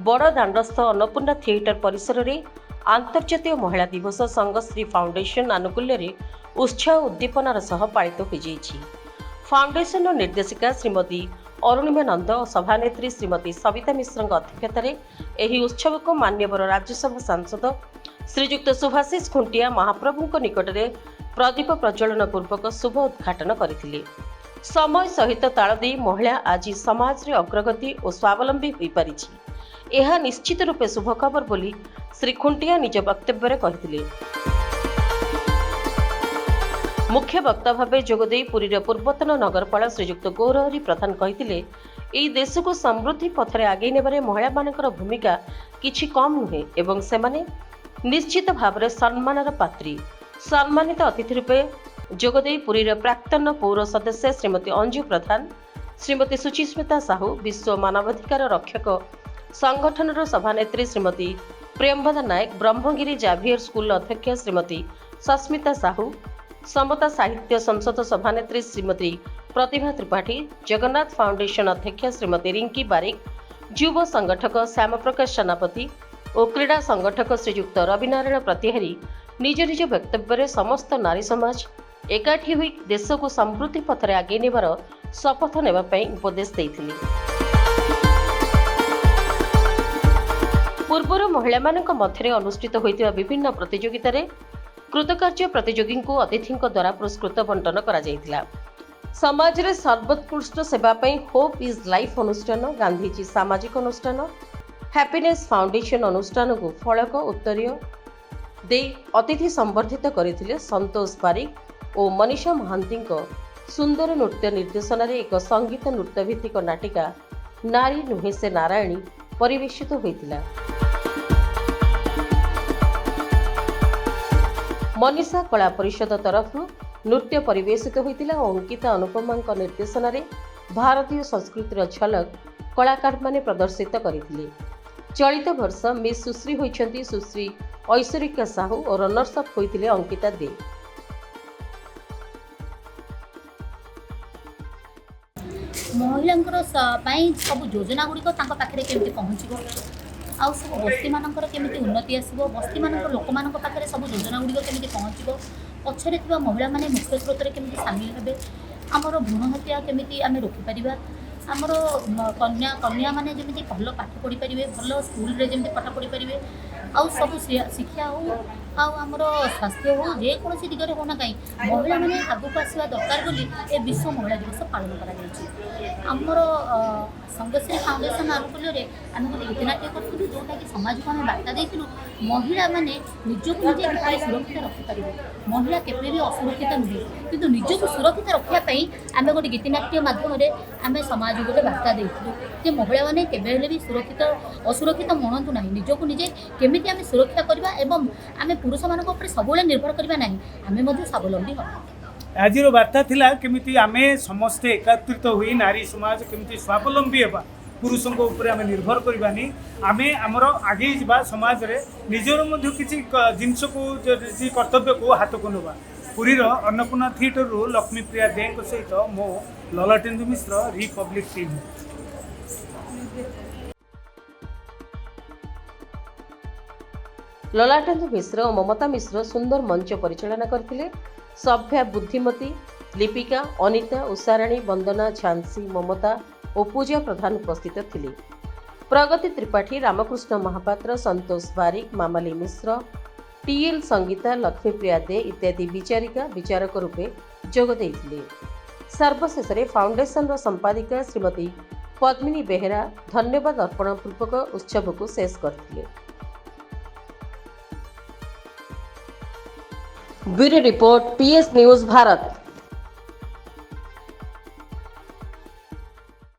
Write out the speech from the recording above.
बड़ दाण्डस्थ अन्नपूर्णा थिएटर परिसर में आंतर्जातीय महिला दिवस संगश्री फाउंडेशन आनुकूल्य रे उत्साह उद्दीपनार सह पालित हो जाइछि। फाउंडेशन निर्देशिका श्रीमती अरुणिमा नंद और सभानेत्री श्रीमती सविता मिश्र अध्यक्षतार एही उत्सव को मान्यवर राज्यसभा सांसद श्रीजुक्त सुभाषिष खुंटिया महाप्रभु निकट में प्रदीप प्रज्वलन पूर्वक शुभ उद्घाटन करथिले। समय सहित ताल दे महिला आज समाज रे अग्रगति और स्वावलंबी हो पारिछि। यह निश्चित रूपे शुभ खबर बोली श्री खुंटिया निज वक्तव्य कहथिले। मुख्य वक्ता भाव जोगदे पुरीर पूर्वतन नगरपाल श्रीजुक्त गौरहरि प्रधान कहथिले, एई देश को समृद्धि पथरे आगे नेबारे महिला मानकर भूमिका किछि कम नुहे एवं सेमाने निश्चित भाव में सम्मानर पात्री। सम्मानित अतिथि रूपे जोगदे पुरीर प्राक्तन पौर सदस्य श्रीमती अंजु प्रधान, श्रीमती सुचिस्मिता साहू, विश्व मानवाधिकार रक्षक संगठन सभानेत्री श्रीमती प्रेमवदा नायक, ब्रह्मगिरी जाभियर स्कूल अध्यक्ष श्रीमती सस्मिता साहू, समता साहित्य संसद सभानेत्री श्रीमती प्रतिभा त्रिपाठी, जगन्नाथ फाउंडेशन अध्यक्ष श्रीमती रिंकी बारिक, युव संगठक श्याम प्रकाश सेनापति और क्रीड़ा संगठक श्रीजुक्त रविनारायण प्रतिहारी निज निज वक्तव्य समस्त नारी समाज एकाठी हुई देश को समृद्धि पथरे आगे नेबार शपथ नेबा पई उपदेश देइथिले। पूर्वर महिला मानक मध्यरे अनुष्ठित होइतिबा विभिन्न प्रतियोगिता रे कृतकार्य प्रतियोगी को अतिथि द्वारा पुरस्कृत बंटन करा जायतिला। समाज रे सर्वोत्कृष्ट सेवा पई होप इज लाइफ अनुष्ठान, गांधीजी सामाजिक अनुष्ठान, हैप्पीनेस फाउंडेशन अनुष्ठान को फलक उत्तरीय दे अतिथि संबर्धित करथिले। संतोष बारिक और मनीषा महांती सुंदर नृत्य निर्देशन रे एक संगीत नृत्य भित्तिक नाटिका नारी नुहे से नारायणी परिवेशित होइतिला। मनीषा कला परिषद तरफ नृत्य परिवेशित होइतिला और अंकिता अनुपमा निर्देशन रे भारतीय संस्कृतिर झलक कलाकार माने प्रदर्शित करथिले। चलित वर्ष मिस सुश्री होइछंती सुश्री ऐश्वर्या साहू और रनर्स अप होइतिले अंकिता दे। महिलांकर सब योजना गुड़िक पाखे केमती पहुँचो आउ सब बस्ती मानकर केमती उन्नति आसो, बस्ती मानक लोक मान पाखे सब योजना गुड़िक केमती पहुँचो, पछरे थिबा महिला माने मुख्य स्रोत रे केमती सामिल हेबे, आमर भ्रूण हत्या केमती आमे रोकी परिबा, आमर कन्या माने जेमती भल पाठ पढ़ी पारिबे, भल स्कूल रे जेमती पाठ पढ़ी पारिबे, आउ सब शिक्षा हो आउ आमर स्वास्थ्य हो जेकोसी दिगरे होना कहीं महिला माने आगक आसवा दरकार बोली ए विश्व महिला दिवस पालन करा जायछि। आमर संगश्री फाउंडेशन आनुकूल्य आम गोटे गीतनाट्य करूँ जोटा कि समाज को आम बार्ता देलु महिला माने निजक निजे सुरक्षित रखिपारे, महिला केबे भी असुरक्षित नुहे किंतु निजक सुरक्षित रखापी आम गोटे गीतनाट्य माध्यम आम समाज गोटे बार्ता देलु जे महिला माने केबे भी सुरक्षित असुरक्षित मनतु ना, निजक निजे केमिति आम सुरक्षा करबा एवं आम पुरुष मान सब निर्भर करबा नहीं, आम स्वावलंबी हो। आज वार्ता थिला केमिति आमे समस्ते एकत्रित हुई नारी समाज केमिति स्वावलंबी हेबा, पुरुषों को ऊपर आमे निर्भर करबानी, आमे हमर आगे जबा समाज रे निजर मध्य किछि जिंस को जे कर्तव्य को हाथ को नबा। पुरीर अन्नपूर्णा थिएटर रु लक्ष्मीप्रिया दे सहित मो ललाटेन्दु मिश्र, रिपब्लिक टीवी। ललाटेन्दु मिश्र और ममता मिश्र सुंदर मंच परिचालना करथिले। सभ्या, बुद्धिमती, लिपिका, अनिता, उषाराणी, वंदना, झांसी, ममता और पूजा प्रधान उपस्थित थिले। प्रगति त्रिपाठी, रामकृष्ण महापात्र, संतोष बारिक, मामाली मिश्र, टीएल संगीता, लक्ष्मीप्रिया दे इत्यादि विचारिका विचारक रूपे जोग देइथिले। सर्वशेष फाउंडेशन संपादिका श्रीमती पद्मिनी बेहेरा धन्यवाद अर्पण पूर्वक उत्सव को शेष करथिले। Bureau report, PS news Bharat.